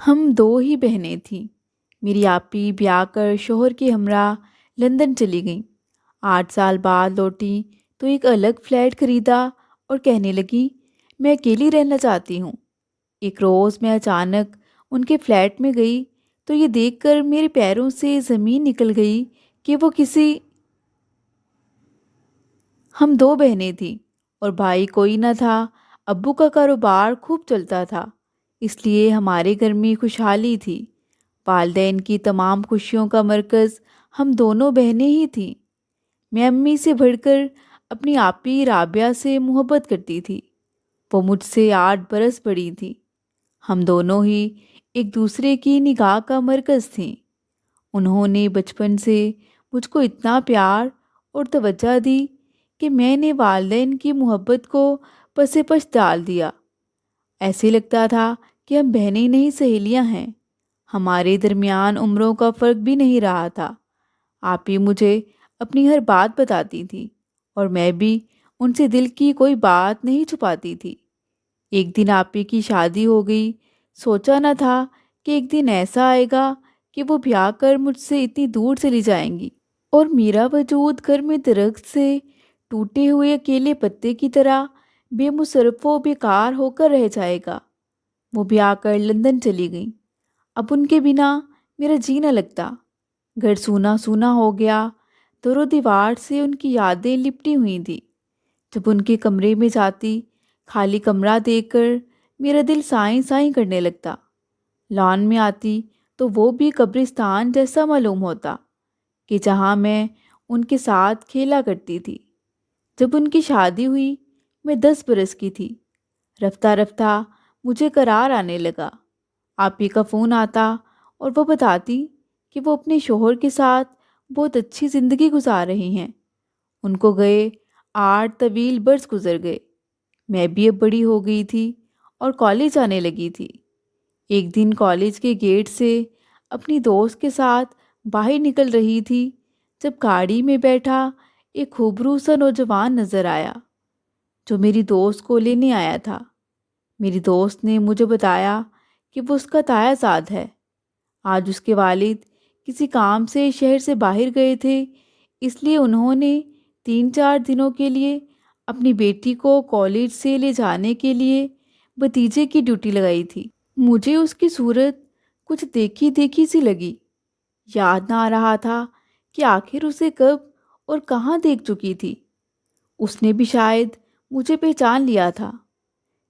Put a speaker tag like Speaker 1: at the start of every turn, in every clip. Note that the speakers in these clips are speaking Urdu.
Speaker 1: ہم دو ہی بہنیں تھیں۔ میری آپی بیاہ کر شوہر کے ہمراہ لندن چلی گئیں۔ 8 سال بعد لوٹی تو ایک الگ فلیٹ خریدا اور کہنے لگی میں اکیلی رہنا چاہتی ہوں۔ ایک روز میں اچانک ان کے فلیٹ میں گئی تو یہ دیکھ کر میرے پیروں سے زمین نکل گئی کہ وہ کسی ہم دو بہنیں تھیں اور بھائی کوئی نہ تھا۔ ابو کا کاروبار خوب چلتا تھا، اس لیے ہمارے گھر میں خوشحالی تھی۔ والدین کی تمام خوشیوں کا مرکز ہم دونوں بہنیں ہی تھیں۔ میں امی سے بڑھ کر اپنی آپی رابعہ سے محبت کرتی تھی۔ وہ مجھ سے 8 برس بڑی تھی۔ ہم دونوں ہی ایک دوسرے کی نگاہ کا مرکز تھیں۔ انہوں نے بچپن سے مجھ کو اتنا پیار اور توجہ دی کہ میں نے والدین کی محبت کو پس پش ڈال دیا۔ ایسے لگتا تھا کہ ہم بہنیں نہیں سہیلیاں ہیں۔ ہمارے درمیان عمروں کا فرق بھی نہیں رہا تھا۔ آپی مجھے اپنی ہر بات بتاتی تھی اور میں بھی ان سے دل کی کوئی بات نہیں چھپاتی تھی۔ ایک دن آپی کی شادی ہو گئی۔ سوچا نہ تھا کہ ایک دن ایسا آئے گا کہ وہ بیاہ کر مجھ سے اتنی دور چلی جائیں گی اور میرا وجود گھر میں درخت سے ٹوٹے ہوئے اکیلے پتے کی طرح بے مصرف و بیکار ہو کر رہ جائے گا۔ وہ بیاہ کر لندن چلی گئیں۔ اب ان کے بنا میرا جی نہ لگتا۔ گھر سونا سونا ہو گیا۔ در و دیوار سے ان کی یادیں لپٹی ہوئی تھیں۔ جب ان کے کمرے میں جاتی، خالی کمرہ دیکھ کر میرا دل سائیں سائیں کرنے لگتا۔ لان میں آتی تو وہ بھی قبرستان جیسا معلوم ہوتا کہ جہاں میں ان کے ساتھ کھیلا کرتی تھی۔ جب ان کی شادی ہوئی میں 10 برس کی تھی۔ رفتہ رفتہ مجھے قرار آنے لگا۔ آپی کا فون آتا اور وہ بتاتی کہ وہ اپنے شوہر کے ساتھ بہت اچھی زندگی گزار رہی ہیں۔ ان کو گئے 8 طویل برس گزر گئے۔ میں بھی اب بڑی ہو گئی تھی اور کالج آنے لگی تھی۔ ایک دن کالج کے گیٹ سے اپنی دوست کے ساتھ باہر نکل رہی تھی جب گاڑی میں بیٹھا ایک خوبرو سا نوجوان نظر آیا جو میری دوست کو لینے آیا تھا۔ میری دوست نے مجھے بتایا کہ وہ اس کا تایا زاد ہے۔ آج اس کے والد کسی کام سے شہر سے باہر گئے تھے، اس لیے انہوں نے 3 4 دنوں کے لیے اپنی بیٹی کو کالج سے لے جانے کے لیے بھتیجے کی ڈیوٹی لگائی تھی۔ مجھے اس کی صورت کچھ دیکھی دیکھی سی لگی۔ یاد نہ آ رہا تھا کہ آخر اسے کب اور کہاں دیکھ چکی تھی۔ اس نے بھی شاید مجھے پہچان لیا تھا۔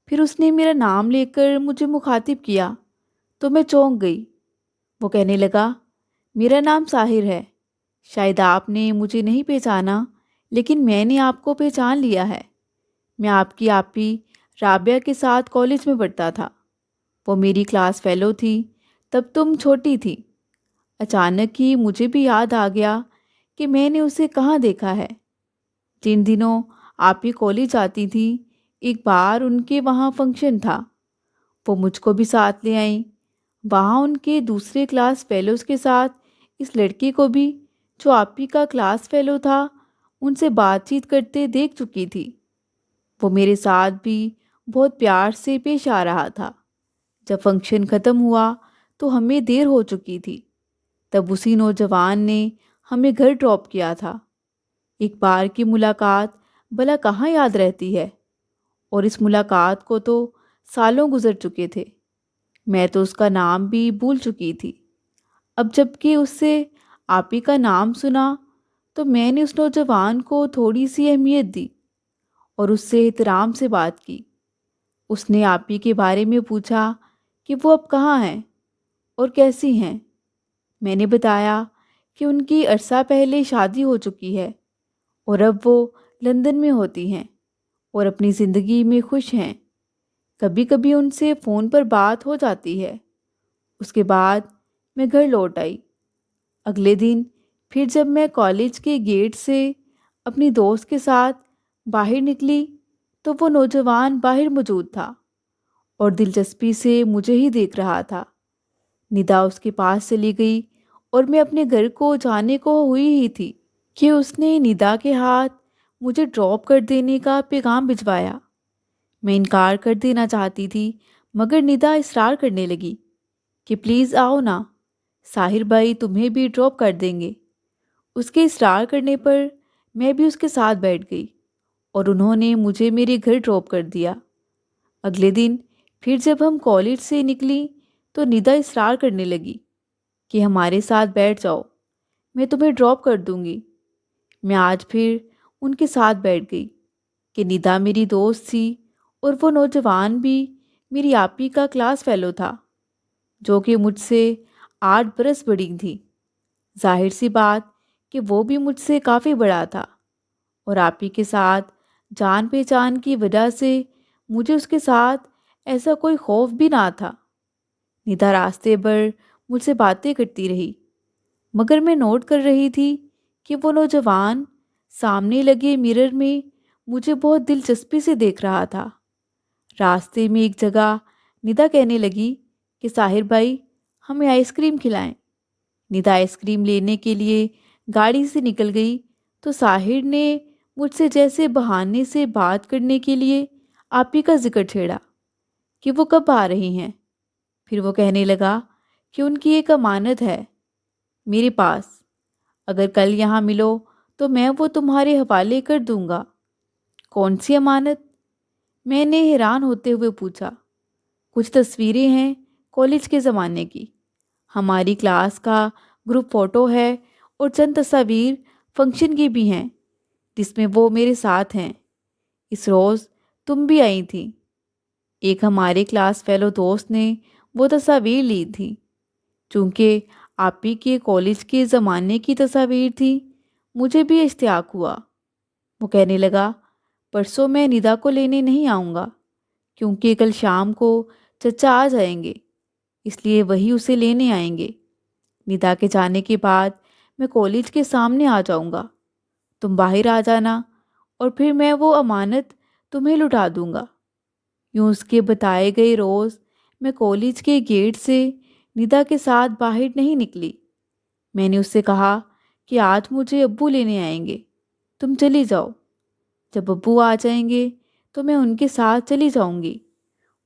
Speaker 1: پھر اس نے میرا نام لے کر مجھے مخاطب کیا تو میں چونک گئی۔ وہ کہنے لگا میرا نام ساحر ہے۔ شاید آپ نے مجھے نہیں پہچانا لیکن میں نے آپ کو پہچان لیا ہے۔ میں آپ کی آپی رابعہ کے ساتھ کالج میں پڑھتا تھا۔ وہ میری کلاس فیلو تھی، تب تم چھوٹی تھی۔ اچانک ہی مجھے بھی یاد آ گیا کہ میں نے اسے کہاں دیکھا ہے۔ جن دنوں آپی کالج آتی تھی، ایک بار ان کے وہاں فنکشن تھا۔ وہ مجھ کو بھی ساتھ لے آئیں۔ وہاں ان کے دوسرے کلاس فیلوز کے ساتھ اس لڑکے کو بھی جو آپی کا کلاس فیلو تھا ان سے بات چیت کرتے دیکھ چکی تھی۔ وہ میرے ساتھ بھی بہت پیار سے پیش آ رہا تھا۔ جب فنکشن ختم ہوا تو ہمیں دیر ہو چکی تھی۔ تب اسی نوجوان نے ہمیں گھر ڈراپ کیا تھا۔ ایک بار کی ملاقات بھلا کہاں یاد رہتی ہے، اور اس ملاقات کو تو سالوں گزر چکے تھے۔ میں تو اس کا نام بھی بھول چکی تھی۔ اب جب کہ اس سے آپی کا نام سنا تو میں نے اس نوجوان کو تھوڑی سی اہمیت دی اور اس سے احترام سے بات کی۔ اس نے آپی کے بارے میں پوچھا کہ وہ اب کہاں ہیں اور کیسی ہیں۔ میں نے بتایا کہ ان کی عرصہ پہلے شادی ہو چکی ہے اور اب وہ لندن میں ہوتی ہیں اور اپنی زندگی میں خوش ہیں۔ کبھی کبھی ان سے فون پر بات ہو جاتی ہے۔ اس کے بعد میں گھر لوٹ آئی۔ اگلے دن پھر جب میں کالج کے گیٹ سے اپنی دوست کے ساتھ باہر نکلی تو وہ نوجوان باہر موجود تھا اور دلچسپی سے مجھے ہی دیکھ رہا تھا۔ ندا اس کے پاس چلی گئی اور میں اپنے گھر کو جانے کو ہوئی ہی تھی کہ اس نے ندا کے ہاتھ مجھے ڈراپ کر دینے کا پیغام بھجوایا۔ میں انکار کر دینا چاہتی تھی مگر ندا اصرار کرنے لگی۔ کہ پلیز آؤ نا، ساحر بھائی تمہیں بھی ڈراپ کر دیں گے۔ اس کے اصرار کرنے پر میں بھی اس کے ساتھ بیٹھ گئی اور انہوں نے مجھے میرے گھر ڈراپ کر دیا۔ اگلے دن پھر جب ہم کالج سے نکلی تو ندا اصرار کرنے لگی کہ ہمارے ساتھ بیٹھ جاؤ، میں تمہیں ڈراپ کر دوں گی۔ میں آج پھر ان کے ساتھ بیٹھ گئی کہ ندا میری دوست تھی اور وہ نوجوان بھی میری آپی کا کلاس فیلو تھا، جو کہ مجھ سے 8 برس بڑی تھی۔ ظاہر سی بات کہ وہ بھی مجھ سے کافی بڑا تھا، اور آپی کے ساتھ جان پہچان کی وجہ سے مجھے اس کے ساتھ ایسا کوئی خوف بھی نہ تھا۔ ندا راستے بھر مجھ سے باتیں کرتی رہی، مگر میں نوٹ کر رہی تھی کہ وہ نوجوان سامنے لگے مرر میں مجھے بہت دلچسپی سے دیکھ رہا تھا۔ راستے میں ایک جگہ ندا کہنے لگی کہ ساحر بھائی ہمیں آئس کریم کھلائیں۔ ندا آئس کریم لینے کے لیے گاڑی سے نکل گئی تو ساحر نے مجھ سے جیسے بہانے سے بات کرنے کے لیے آپی کا ذکر چھیڑا کہ وہ کب آ رہی ہیں۔ پھر وہ کہنے لگا کہ ان کی ایک امانت ہے میرے پاس، اگر کل یہاں ملو تو میں وہ تمہارے حوالے کر دوں گا۔ کون سی امانت؟ میں نے حیران ہوتے ہوئے پوچھا۔ کچھ تصویریں ہیں کالج کے زمانے کی، ہماری کلاس کا گروپ فوٹو ہے اور چند تصاویر فنکشن کی بھی ہیں جس میں وہ میرے ساتھ ہیں۔ اس روز تم بھی آئی تھی۔ ایک ہمارے کلاس فیلو دوست نے وہ تصاویر لی تھی۔ چونکہ آپی کے کالج کے زمانے کی تصاویر تھی، مجھے بھی اشتیاق ہوا۔ وہ کہنے لگا پرسوں میں ندا کو لینے نہیں آؤں گا کیونکہ کل شام کو چچا آ جائیں گے، اس لیے وہی اسے لینے آئیں گے۔ ندا کے جانے کے بعد میں کالج کے سامنے آ جاؤں گا، تم باہر آ جانا اور پھر میں وہ امانت تمہیں لوٹا دوں گا۔ یوں اس کے بتائے گئے روز میں کالج کے گیٹ سے ندا کے ساتھ باہر نہیں نکلی۔ میں نے اس سے کہا کہ آج مجھے ابو لینے آئیں گے، تم چلی جاؤ۔ جب ابو آ جائیں گے تو میں ان کے ساتھ چلی جاؤں گی۔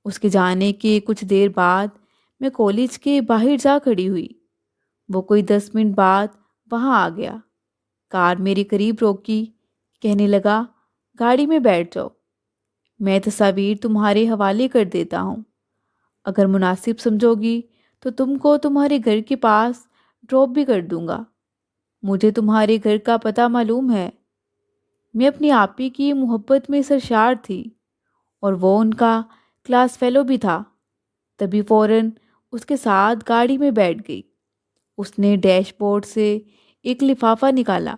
Speaker 1: اس کے جانے کے کچھ دیر بعد میں کالج کے باہر جا کھڑی ہوئی۔ وہ کوئی 10 منٹ بعد وہاں آ گیا، کار میرے قریب روکی، کہنے لگا گاڑی میں بیٹھ جاؤ، میں تصاویر تمہارے حوالے کر دیتا ہوں، اگر مناسب سمجھو گی تو تم کو تمہارے گھر کے پاس ڈراپ بھی کر دوں گا۔ مجھے تمہارے گھر کا پتہ معلوم ہے۔ میں اپنی آپی کی محبت میں سرشار تھی اور وہ ان کا کلاس فیلو بھی تھا، تبھی فوراً اس کے ساتھ گاڑی میں بیٹھ گئی۔ اس نے ڈیش بورڈ سے ایک لفافہ نکالا،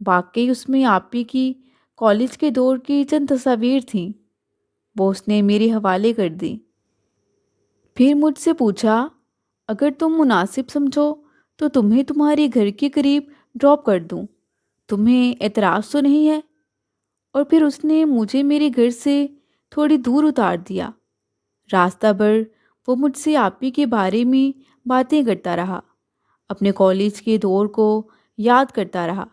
Speaker 1: واقعی اس میں آپی کی کالج کے دور کی چند تصاویر تھیں، وہ اس نے میرے حوالے کر دیں۔ پھر مجھ سے پوچھا اگر تم مناسب سمجھو تو تمہیں تمہارے گھر کے قریب ڈراپ کر دوں، تمہیں اعتراض تو نہیں ہے؟ اور پھر اس نے مجھے میرے گھر سے تھوڑی دور اتار دیا۔ راستہ بھر وہ مجھ سے آپی کے بارے میں باتیں کرتا رہا، اپنے کالج کے دور کو یاد کرتا رہا۔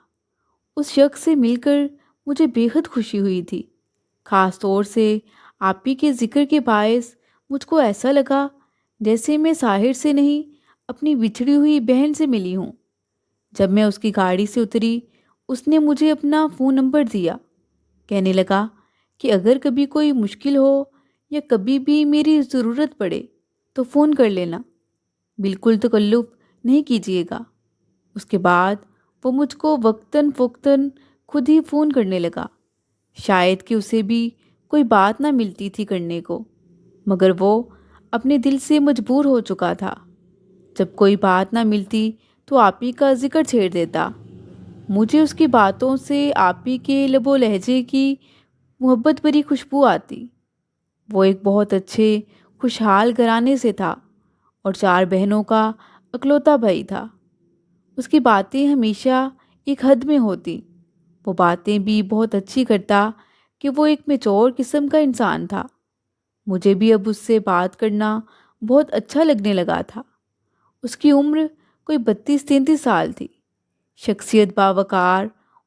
Speaker 1: اس شخص سے مل کر مجھے بے حد خوشی ہوئی تھی، خاص طور سے آپی کے ذکر کے باعث مجھ کو ایسا لگا جیسے میں ساحر سے نہیں اپنی بچھڑی ہوئی بہن سے ملی ہوں۔ جب میں اس کی گاڑی سے اتری اس نے مجھے اپنا فون نمبر دیا، کہنے لگا کہ اگر کبھی کوئی مشکل ہو یا کبھی بھی میری ضرورت پڑے تو فون کر لینا، بالکل تکلف نہیں کیجیے گا۔ اس کے بعد وہ مجھ کو وقتاً فوقتاً خود ہی فون کرنے لگا، شاید کہ اسے بھی کوئی بات نہ ملتی تھی کرنے کو، مگر وہ اپنے دل سے مجبور ہو چکا تھا۔ جب کوئی بات نہ ملتی تو آپی کا ذکر چھیڑ دیتا۔ مجھے اس کی باتوں سے آپی کے لب و لہجے کی محبت بھری خوشبو آتی۔ وہ ایک بہت اچھے خوشحال گھرانے سے تھا اور 4 بہنوں کا اکلوتا بھائی تھا۔ اس کی باتیں ہمیشہ ایک حد میں ہوتی، وہ باتیں بھی بہت اچھی کرتا کہ وہ ایک میچور قسم کا انسان تھا۔ مجھے بھی اب اس سے بات کرنا بہت اچھا لگنے لگا تھا۔ اس کی عمر کوئی 32-33 سال تھی، شخصیت باوقار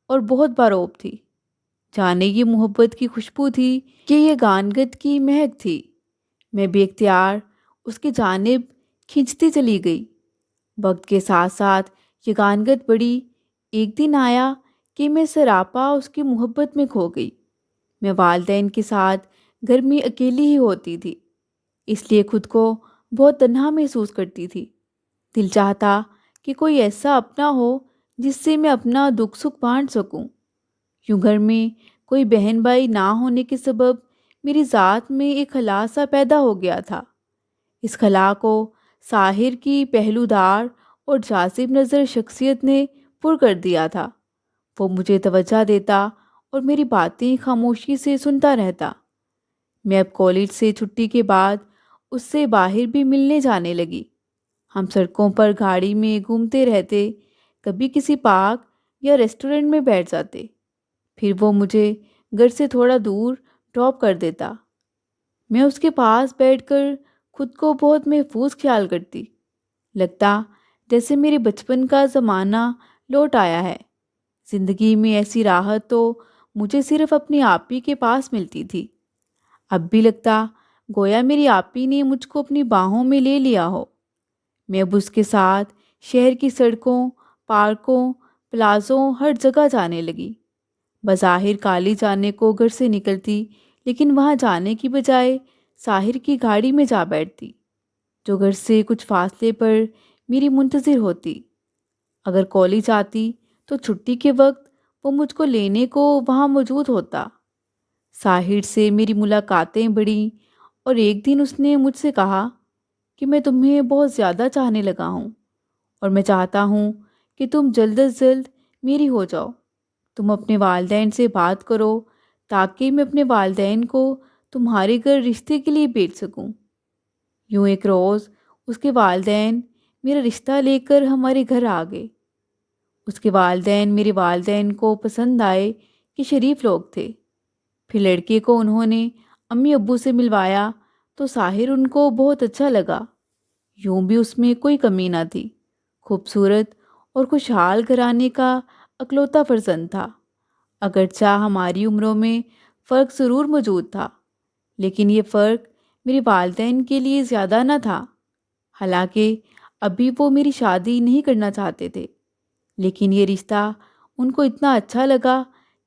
Speaker 1: اور بہت باروب تھی۔ جانے یہ محبت کی خوشبو تھی کہ یہ گانگت کی مہک تھی۔ میں بے اختیار اس کی جانب کھینچتی چلی گئی۔ وقت کے ساتھ ساتھ یگانگت بڑی۔ ایک دن آیا کہ میں سراپا اس کی محبت میں کھو گئی۔ میں والدین کے ساتھ گھر میں اکیلی ہی ہوتی تھی، اس لیے خود کو بہت تنہا محسوس کرتی تھی۔ دل چاہتا کہ کوئی ایسا اپنا ہو جس سے میں اپنا دکھ سکھ بانٹ سکوں۔ یوں گھر میں کوئی بہن بھائی نہ ہونے کے سبب میری ذات میں ایک خلا سا پیدا ہو گیا تھا۔ اس خلا کو ساحر کی پہلودار اور جاذب نظر شخصیت نے پر کر دیا تھا۔ وہ مجھے توجہ دیتا اور میری باتیں خاموشی سے سنتا رہتا۔ میں اب کالج سے چھٹی کے بعد اس سے باہر بھی ملنے جانے لگی۔ ہم سڑکوں پر گاڑی میں گھومتے رہتے، کبھی کسی پارک یا ریسٹورنٹ میں بیٹھ جاتے، پھر وہ مجھے گھر سے تھوڑا دور ڈراپ کر دیتا۔ میں اس کے پاس بیٹھ کر خود کو بہت محفوظ خیال کرتی، لگتا جیسے میرے بچپن کا زمانہ لوٹ آیا ہے۔ زندگی میں ایسی راحت تو مجھے صرف اپنی آپی کے پاس ملتی تھی۔ اب بھی لگتا گویا میری آپی نے مجھ کو اپنی باہوں میں لے لیا ہو۔ میں اب اس کے ساتھ شہر کی سڑکوں، پارکوں، پلازوں ہر جگہ جانے لگی۔ بظاہر کالج جانے کو گھر سے نکلتی، لیکن وہاں جانے کی بجائے ساحر کی گاڑی میں جا بیٹھتی، جو گھر سے کچھ فاصلے پر میری منتظر ہوتی۔ اگر کالج آتی تو چھٹی کے وقت وہ مجھ کو لینے کو وہاں موجود ہوتا۔ ساحر سے میری ملاقاتیں بڑھیں اور ایک دن اس نے مجھ سے کہا کہ میں تمہیں بہت زیادہ چاہنے لگا ہوں اور میں چاہتا ہوں کہ تم جلد از جلد میری ہو جاؤ۔ تم اپنے والدین سے بات کرو تاکہ میں اپنے والدین کو تمہارے گھر رشتے کے لیے بھیج سکوں۔ یوں ایک روز اس کے والدین میرا رشتہ لے کر ہمارے گھر آ گئے۔ اس کے والدین میرے والدین کو پسند آئے کہ شریف لوگ تھے۔ پھر لڑکے کو انہوں نے امی ابو سے ملوایا تو ساحر ان کو بہت اچھا لگا۔ یوں بھی اس میں کوئی کمی نہ تھی، خوبصورت اور خوشحال گھرانے کا اکلوتا فرزند تھا۔ اگرچہ ہماری عمروں میں فرق ضرور موجود تھا، لیکن یہ فرق میرے والدین کے لیے زیادہ نہ تھا۔ حالانکہ ابھی وہ میری شادی نہیں کرنا چاہتے تھے، لیکن یہ رشتہ ان کو اتنا اچھا لگا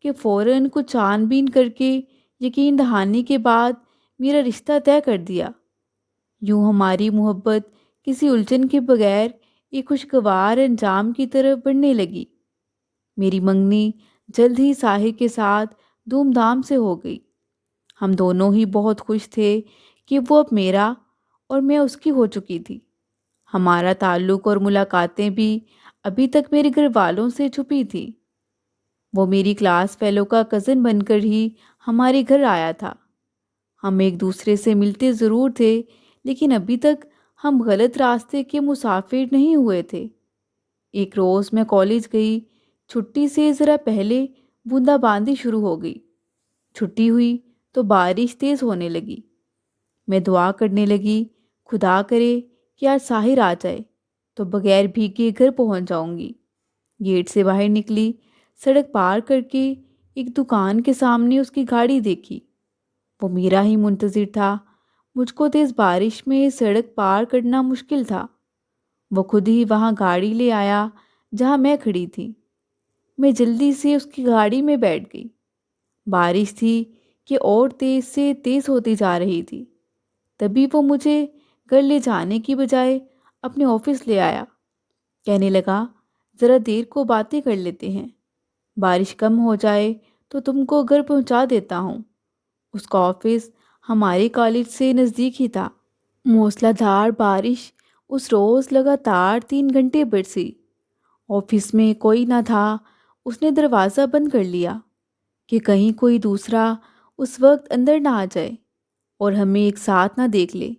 Speaker 1: کہ فوراً کچھ چھان بین کر کے یقین دہانی کے بعد میرا رشتہ طے کر دیا۔ یوں ہماری محبت کسی الجھن کے بغیر ایک خوشگوار انجام کی طرف بڑھنے لگی۔ میری منگنی جلد ہی ساحر کے ساتھ دھوم دھام سے ہو گئی۔ ہم دونوں ہی بہت خوش تھے کہ وہ اب میرا اور میں اس کی ہو چکی تھی۔ ہمارا تعلق اور ملاقاتیں بھی ابھی تک میرے گھر والوں سے چھپی تھی۔ وہ میری کلاس فیلو کا کزن بن کر ہی ہمارے گھر آیا تھا۔ ہم ایک دوسرے سے ملتے ضرور تھے، لیکن ابھی تک ہم غلط راستے کے مسافر نہیں ہوئے تھے۔ ایک روز میں کالج گئی۔ چھٹی سے ذرا پہلے بوندا باندی شروع ہو گئی۔ چھٹی ہوئی تو بارش تیز ہونے لگی۔ میں دعا کرنے لگی، خدا کرے کہ آج ساحر آ جائے تو بغیر بھیگے گھر پہنچ جاؤں گی۔ گیٹ سے باہر نکلی، سڑک پار کر کے ایک دکان کے سامنے اس کی گاڑی دیکھی۔ وہ میرا ہی منتظر تھا۔ مجھ کو تیز بارش میں سڑک پار کرنا مشکل تھا۔ وہ خود ہی وہاں گاڑی لے آیا جہاں میں کھڑی تھی۔ میں جلدی سے اس کی گاڑی میں بیٹھ گئی۔ بارش تھی کہ اور تیز سے تیز ہوتی جا رہی تھی۔ تبھی وہ مجھے گھر لے جانے کی بجائے اپنے آفس لے آیا۔ کہنے لگا، ذرا دیر کو باتیں کر لیتے ہیں، بارش کم ہو جائے تو تم کو گھر پہنچا دیتا ہوں۔ اس کا آفس ہمارے کالج سے نزدیک ہی تھا۔ موسلا دھار بارش اس روز لگاتار 3 گھنٹے برسی۔ آفس میں کوئی نہ تھا۔ اس نے دروازہ بند کر لیا کہ کہیں کوئی دوسرا اس وقت اندر نہ آ جائے اور ہمیں ایک ساتھ نہ دیکھ لے۔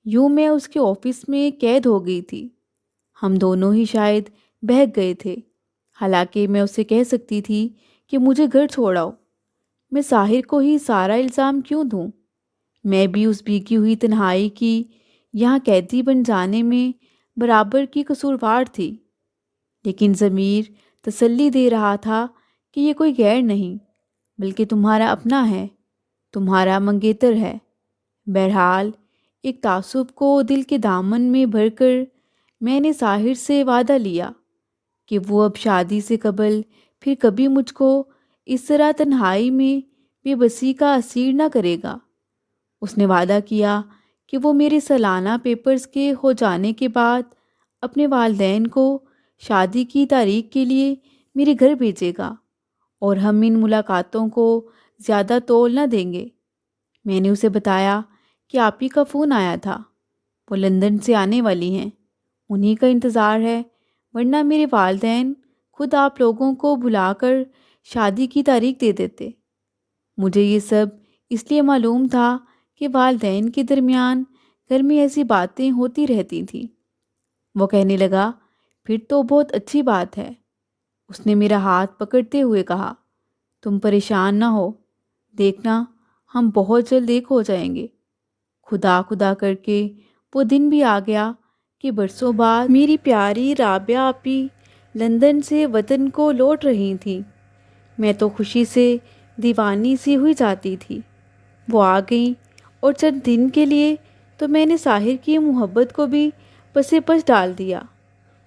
Speaker 1: یوں میں اس کے آفس میں قید ہو گئی تھی۔ ہم دونوں ہی شاید بہک گئے تھے، حالانکہ میں اسے کہہ سکتی تھی کہ مجھے گھر چھوڑاؤ۔ میں ساحر کو ہی سارا الزام کیوں دوں؟ میں بھی اس بھیگی ہوئی تنہائی کی یہاں قیدی بن جانے میں برابر کی قصوروار تھی۔ لیکن ضمیر تسلی دے رہا تھا کہ یہ کوئی غیر نہیں، بلکہ تمہارا اپنا ہے، تمہارا منگیتر ہے۔ بہرحال ایک تعصب کو دل کے دامن میں بھر کر میں نے ساحر سے وعدہ لیا کہ وہ اب شادی سے قبل پھر کبھی مجھ کو اس طرح تنہائی میں بے بسی کا اسیر نہ کرے گا۔ اس نے وعدہ کیا کہ وہ میرے سالانہ پیپرز کے ہو جانے کے بعد اپنے والدین کو شادی کی تاریخ کے لیے میرے گھر بھیجے گا اور ہم ان ملاقاتوں کو زیادہ طول نہ دیں گے۔ میں نے اسے بتایا کہ آپ ہی کا فون آیا تھا، وہ لندن سے آنے والی ہیں، انہی کا انتظار ہے، ورنہ میرے والدین خود آپ لوگوں کو بلا کر شادی کی تاریخ دے دیتے۔ مجھے یہ سب اس لیے معلوم تھا کہ والدین کے درمیان گھر میں ایسی باتیں ہوتی رہتی تھیں۔ وہ کہنے لگا، پھر تو بہت اچھی بات ہے۔ اس نے میرا ہاتھ پکڑتے ہوئے کہا، تم پریشان نہ ہو، دیکھنا ہم بہت جلد ایک ہو جائیں گے۔ خدا خدا کر کے وہ دن بھی آ گیا کہ برسوں بعد میری پیاری رابعہ آپی لندن سے وطن کو لوٹ رہی تھیں۔ میں تو خوشی سے دیوانی سی ہوئی جاتی تھی۔ وہ آ گئیں اور چند دن کے لیے تو میں نے ساحر کی محبت کو بھی پسے پش ڈال دیا۔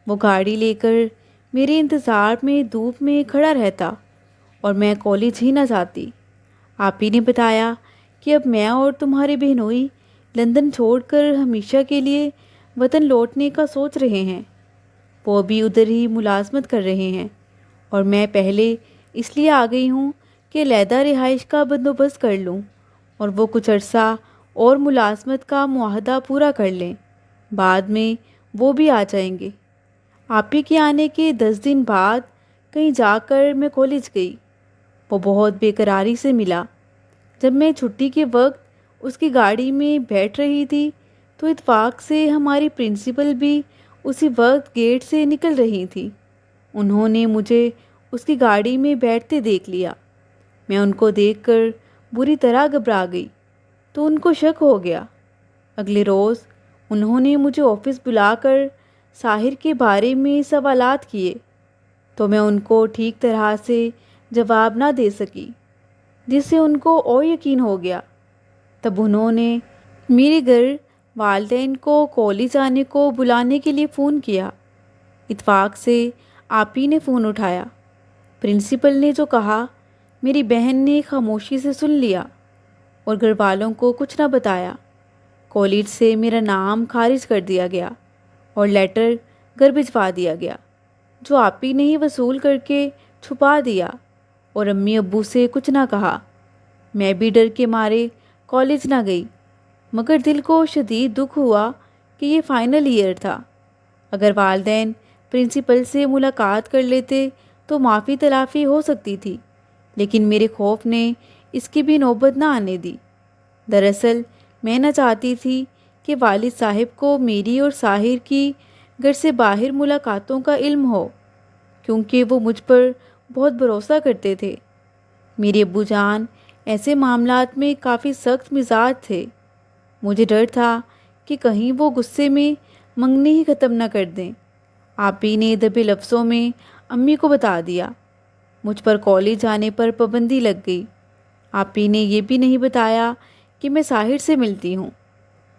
Speaker 1: وہ گاڑی لے کر میرے انتظار میں دھوپ میں کھڑا رہتا اور میں کالج ہی نہ جاتی۔ آپ ہی نے بتایا کہ اب میں اور تمہارے بہنوئی لندن چھوڑ کر ہمیشہ کے لیے وطن لوٹنے کا سوچ رہے ہیں۔ وہ بھی ادھر ہی ملازمت کر رہے ہیں اور میں پہلے اس لیے آ گئی ہوں کہ علیحدہ رہائش کا بندوبست کر لوں اور وہ کچھ عرصہ اور ملازمت کا معاہدہ پورا کر لیں، بعد میں وہ بھی آ جائیں گے۔ آپ ہی کے آنے کے 10 دن بعد کہیں جا کر میں کالج گئی۔ وہ بہت بے قراری سے ملا۔ جب میں چھٹی کے وقت اس کی گاڑی میں بیٹھ رہی تھی تو اتفاق سے ہماری پرنسپل بھی اسی وقت گیٹ سے نکل رہی تھی۔ انہوں نے مجھے اس کی گاڑی میں بیٹھتے دیکھ لیا۔ میں ان کو دیکھ کر بری طرح گھبرا گئی تو ان کو شک ہو گیا۔ اگلے روز انہوں نے مجھے آفس بلا کر ساحر کے بارے میں سوالات کیے تو میں ان کو ٹھیک طرح سے جواب نہ دے سکی، جس سے ان کو اور یقین ہو گیا۔ تب انہوں نے میرے گھر والدین کو کالج آنے کو بلانے کے لیے فون کیا۔ اتفاق سے آپ ہی نے فون اٹھایا۔ پرنسپل نے جو کہا میری بہن نے خاموشی سے سن لیا اور گھر والوں کو کچھ نہ بتایا۔ کالج سے میرا نام خارج کر دیا گیا اور لیٹر گھر بھجوا دیا گیا، جو آپ ہی نے ہی وصول کر کے چھپا دیا اور امی ابو سے کچھ نہ کہا۔ میں بھی ڈر کے مارے کالج نہ گئی، مگر دل کو شدید دکھ ہوا کہ یہ فائنل ایئر تھا۔ اگر والدین پرنسپل سے ملاقات کر لیتے تو معافی تلافی ہو سکتی تھی، لیکن میرے خوف نے اس کی بھی نوبت نہ آنے دی۔ دراصل میں نہ چاہتی تھی کہ والد صاحب کو میری اور ساحر کی گھر سے باہر ملاقاتوں کا علم ہو، کیونکہ وہ مجھ پر بہت بھروسہ کرتے تھے۔ میرے ابو جان ایسے معاملات میں کافی سخت مزاج تھے۔ مجھے ڈر تھا کہ کہیں وہ غصے میں منگنی ہی ختم نہ کر دیں۔ آپ ہی نے دبے لفظوں میں امی کو بتا دیا۔ مجھ پر کالج جانے پر پابندی لگ گئی۔ آپ ہی نے یہ بھی نہیں بتایا کہ میں ساحر سے ملتی ہوں،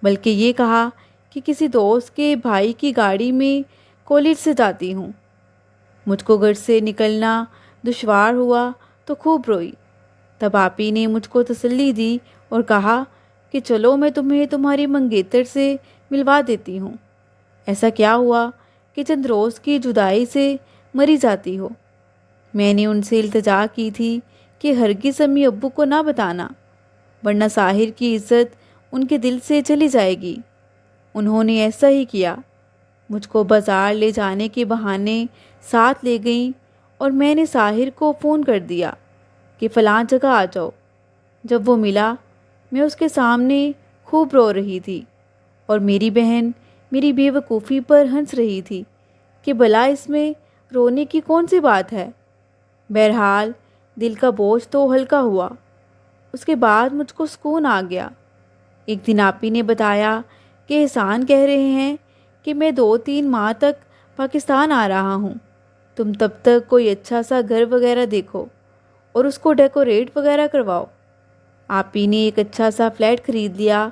Speaker 1: بلکہ یہ کہا کہ کسی دوست کے بھائی کی گاڑی میں کالج سے جاتی ہوں۔ مجھ کو گھر سے نکلنا دشوار ہوا تو خوب روئی۔ تب آپ ہی نے مجھ کو تسلی دی اور کہا کہ چلو میں تمہیں تمہاری منگیتر سے ملوا دیتی ہوں۔ ایسا کیا ہوا کہ چند روز کی جدائی سے مری جاتی ہو؟ میں نے ان سے التجا کی تھی کہ ہرگز امی ابو کو نہ بتانا، ورنہ ساحر کی عزت ان کے دل سے چلی جائے گی۔ انہوں نے ایسا ہی کیا۔ مجھ کو بازار لے جانے کے بہانے ساتھ لے گئیں اور میں نے ساحر کو فون کر دیا کہ فلاں جگہ آ جاؤ۔ جب وہ ملا، میں اس کے سامنے خوب رو رہی تھی اور میری بہن میری بے وقوفی پر ہنس رہی تھی کہ بھلا اس میں رونے کی کون سی بات ہے۔ بہرحال دل کا بوجھ تو ہلکا ہوا۔ اس کے بعد مجھ کو سکون آ گیا۔ ایک دن آپ ہی نے بتایا کہ احسان کہہ رہے ہیں کہ میں 2-3 ماہ تک پاکستان آ رہا ہوں، تم تب تک کوئی اچھا سا گھر وغیرہ دیکھو اور اس کو ڈیکوریٹ وغیرہ کرواؤ۔ آپ ہی نے ایک اچھا سا فلیٹ خرید لیا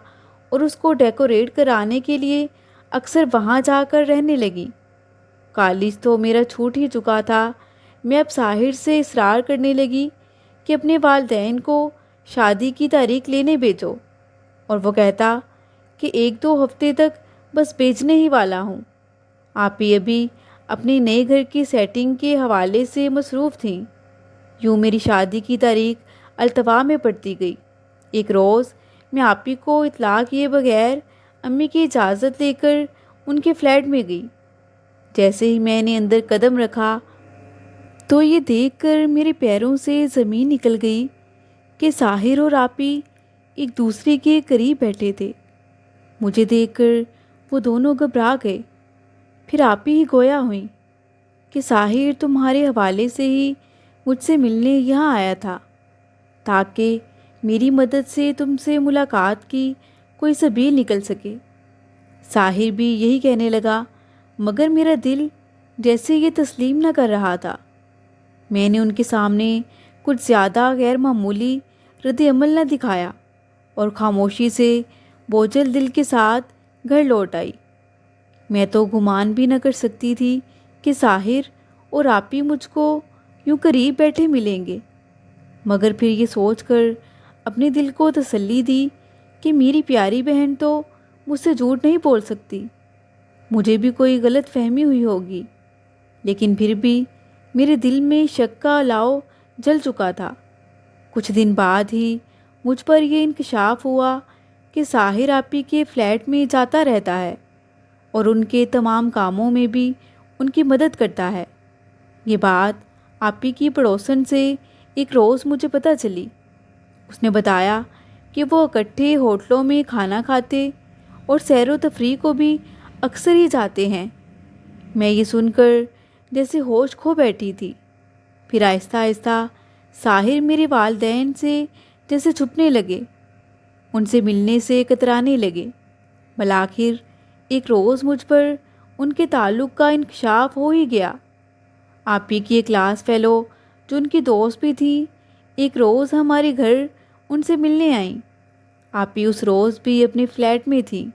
Speaker 1: اور اس کو ڈیکوریٹ کرانے کے لیے اکثر وہاں جا کر رہنے لگی۔ کالج تو میرا چھوٹ ہی چکا تھا۔ میں اب ساحر سے اصرار کرنے لگی کہ اپنے والدین کو شادی کی تاریخ لینے بھیجو، اور وہ کہتا کہ 1-2 ہفتے تک بس بھیجنے ہی والا ہوں۔ آپ ہی ابھی اپنے نئے گھر کی سیٹنگ کے حوالے سے مصروف تھیں۔ یوں میری شادی کی تاریخ التوا میں پڑتی گئی۔ ایک روز میں آپ ہی کو اطلاع کیے بغیر امی کی اجازت لے کر ان کے فلیٹ میں گئی۔ جیسے ہی میں نے اندر قدم رکھا تو یہ دیکھ کر میرے پیروں سے زمین نکل گئی کہ ساحر اور آپ ہی ایک دوسرے کے قریب بیٹھے تھے۔ مجھے دیکھ کر وہ دونوں گھبرا گئے۔ پھر آپ ہی گویا ہوئیں کہ ساحر تمہارے حوالے سے ہی مجھ سے ملنے یہاں آیا تھا تاکہ میری مدد سے تم سے ملاقات کی کوئی سبیل نکل سکے۔ ساحر بھی یہی کہنے لگا، مگر میرا دل جیسے یہ تسلیم نہ کر رہا تھا۔ میں نے ان کے سامنے کچھ زیادہ غیر معمولی رد عمل نہ دکھایا اور خاموشی سے بوجھل دل کے ساتھ گھر لوٹ آئی۔ میں تو گمان بھی نہ کر سکتی تھی کہ ساحر اور آپ ہی مجھ کو یوں قریب بیٹھے ملیں گے، مگر پھر یہ سوچ کر اپنے دل کو تسلی دی کہ میری پیاری بہن تو مجھ سے جھوٹ نہیں بول سکتی۔ مجھے بھی کوئی غلط فہمی ہوئی ہوگی، لیکن پھر بھی میرے دل میں شک کا الاؤ جل چکا تھا۔ کچھ دن بعد ہی مجھ پر یہ انکشاف ہوا کہ ساحر آپ ہی کے فلیٹ میں جاتا رہتا ہے اور ان کے تمام کاموں میں بھی ان کی مدد کرتا ہے۔ یہ بات آپ ہی کی پڑوسن سے ایک روز مجھے پتہ چلی۔ اس نے بتایا کہ وہ اکٹھے ہوٹلوں میں کھانا کھاتے اور سیر و تفریح کو بھی اکثر ہی جاتے ہیں۔ میں یہ سن کر جیسے ہوش کھو بیٹھی تھی۔ پھر آہستہ آہستہ ساحر میرے والدین سے جیسے چھپنے لگے، ان سے ملنے سے کترانے لگے۔ بالآخر ایک روز مجھ پر ان کے تعلق کا انکشاف ہو ہی گیا۔ آپ ہی کی ایک کلاس فیلو جو ان کی دوست بھی تھی، ایک روز ہمارے گھر ان سے ملنے آئیں۔ آپ ہی اس روز بھی اپنے فلیٹ میں تھی۔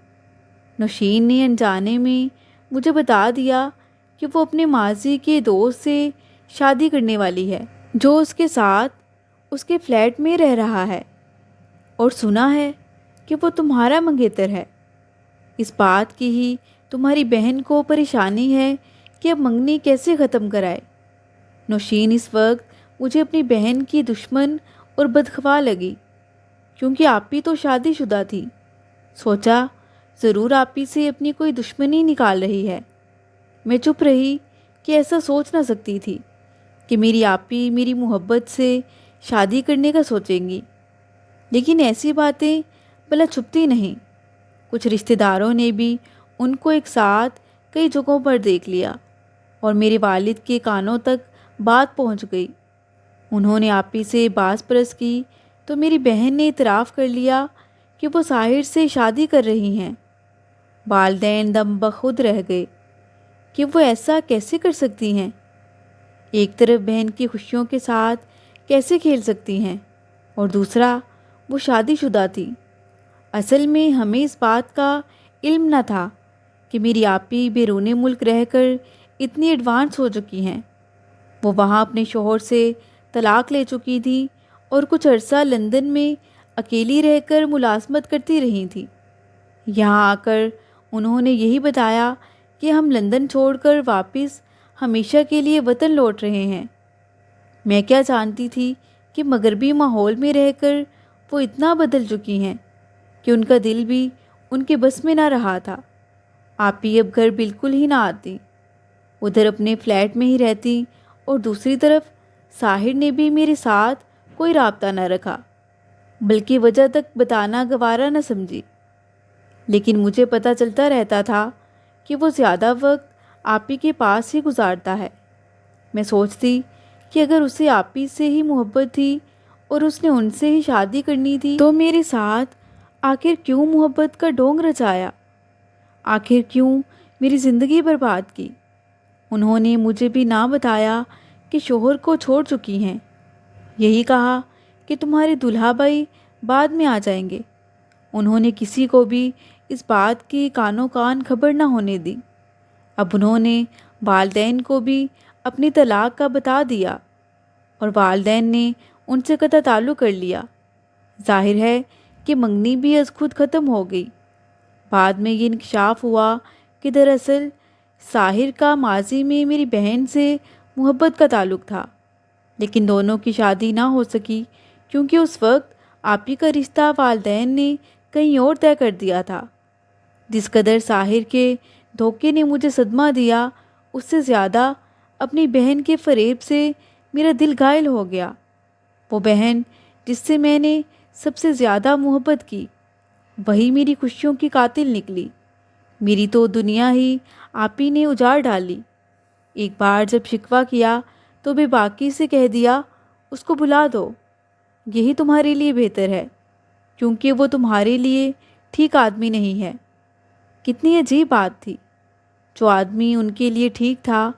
Speaker 1: نوشین نے انجانے میں مجھے بتا دیا کہ وہ اپنے ماضی کے دوست سے شادی کرنے والی ہے جو اس کے ساتھ اس کے فلیٹ میں رہ رہا ہے، اور سنا ہے کہ وہ تمہارا منگیتر ہے۔ اس بات کی ہی تمہاری بہن کو پریشانی ہے کہ اب منگنی کیسے ختم کرائے۔ نوشین اس وقت مجھے اپنی بہن کی دشمن اور بدخواہ لگی، کیونکہ آپ ہی تو شادی شدہ تھی۔ سوچا ضرور آپ ہی سے اپنی کوئی دشمنی نکال رہی ہے۔ میں چپ رہی کہ ایسا سوچ نہ سکتی تھی کہ میری آپ ہی میری محبت سے شادی کرنے کا سوچیں گی، لیکن ایسی باتیں بلا چھپتی نہیں۔ کچھ رشتہ داروں نے بھی ان کو ایک ساتھ کئی جگہوں پر دیکھ لیا اور میرے والد کے کانوں تک بات پہنچ گئی۔ انہوں نے آپ ہی سے باز پرس کی تو میری بہن نے اعتراف کر لیا کہ وہ ساحر سے شادی کر رہی ہیں۔ والدین دم بخود رہ گئے کہ وہ ایسا کیسے کر سکتی ہیں، ایک طرف بہن کی خوشیوں کے ساتھ کیسے کھیل سکتی ہیں اور دوسرا وہ شادی شدہ تھی۔ اصل میں ہمیں اس بات کا علم نہ تھا کہ میری آپی بیرون ملک رہ کر اتنی ایڈوانس ہو چکی ہیں۔ وہ وہاں اپنے شوہر سے طلاق لے چکی تھی اور کچھ عرصہ لندن میں اکیلی رہ کر ملازمت کرتی رہی تھی۔ یہاں آ کر انہوں نے یہی بتایا کہ ہم لندن چھوڑ کر واپس ہمیشہ کے لیے وطن لوٹ رہے ہیں۔ میں کیا جانتی تھی کہ مغربی ماحول میں رہ کر وہ اتنا بدل چکی ہیں کہ ان کا دل بھی ان کے بس میں نہ رہا تھا۔ آپ ہی اب گھر بالکل ہی نہ آتی، ادھر اپنے فلیٹ میں ہی رہتی، اور دوسری طرف ساحر نے بھی میرے ساتھ کوئی رابطہ نہ رکھا، بلکہ وجہ تک بتانا گوارا نہ سمجھی۔ لیکن مجھے پتہ چلتا رہتا تھا کہ وہ زیادہ وقت آپ ہی کے پاس ہی گزارتا ہے۔ میں سوچتی کہ اگر اسے آپ ہی سے ہی محبت تھی اور اس نے ان سے ہی شادی کرنی تھی تو میرے ساتھ آخر کیوں محبت کا ڈونگ رچایا؟ آخر کیوں میری زندگی برباد کی؟ انہوں نے مجھے بھی نہ بتایا کہ شوہر کو چھوڑ چکی ہیں، یہی کہا کہ تمہارے دلہا بھائی بعد میں آ جائیں گے انہوں نے کسی کو بھی اس بات کی کانوں کان خبر نہ ہونے دی۔ اب انہوں نے والدین کو بھی اپنی طلاق کا بتا دیا اور والدین نے ان سے قطع تعلق کر لیا۔ ظاہر ہے کہ منگنی بھی از خود ختم ہو گئی۔ بعد میں یہ انکشاف ہوا کہ دراصل ساحر کا ماضی میں میری بہن سے محبت کا تعلق تھا، لیکن دونوں کی شادی نہ ہو سکی کیونکہ اس وقت آپی کا رشتہ والدین نے کہیں اور طے کر دیا تھا۔ جس قدر ساحر کے دھوکے نے مجھے صدمہ دیا، اس سے زیادہ اپنی بہن کے فریب سے میرا دل گھائل ہو گیا۔ وہ بہن جس سے میں نے سب سے زیادہ محبت کی، وہی میری خوشیوں کی قاتل نکلی۔ میری تو دنیا ہی آپی نے اجاڑ ڈالی۔ ایک بار جب شکوہ کیا تو بے باکی سے کہہ دیا، اس کو بلا دو، یہی تمہارے لیے بہتر ہے، کیونکہ وہ تمہارے لیے ٹھیک آدمی نہیں ہے۔ کتنی عجیب بات تھی، جو آدمی ان کے لیے ٹھیک تھا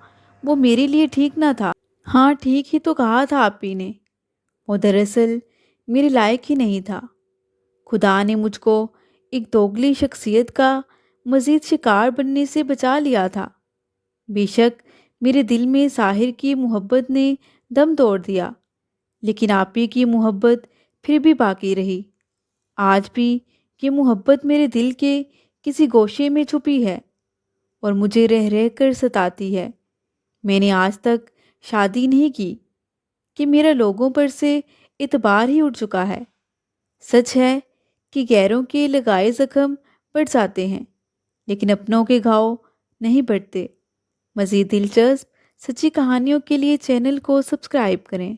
Speaker 1: وہ میرے لیے ٹھیک نہ تھا۔ ہاں ٹھیک ہی تو کہا تھا آپی نے، وہ دراصل میرے لائق ہی نہیں تھا۔ خدا نے مجھ کو ایک دوگلی شخصیت کا مزید شکار بننے سے بچا لیا تھا۔ بے شک میرے دل میں ساحر کی محبت نے دم توڑ دیا، لیکن آپی کی محبت پھر بھی باقی رہی۔ آج بھی یہ محبت میرے دل کے کسی گوشے میں چھپی ہے اور مجھے رہ رہ کر ستاتی ہے۔ میں نے آج تک شادی نہیں کی کہ میرا لوگوں پر سے اعتبار ہی اٹھ چکا ہے۔ سچ ہے کہ غیروں کے لگائے زخم بڑھ جاتے ہیں، لیکن اپنوں کے گھاؤ نہیں بڑھتے۔ مزید دلچسپ سچی کہانیوں کے لیے چینل کو سبسکرائب کریں۔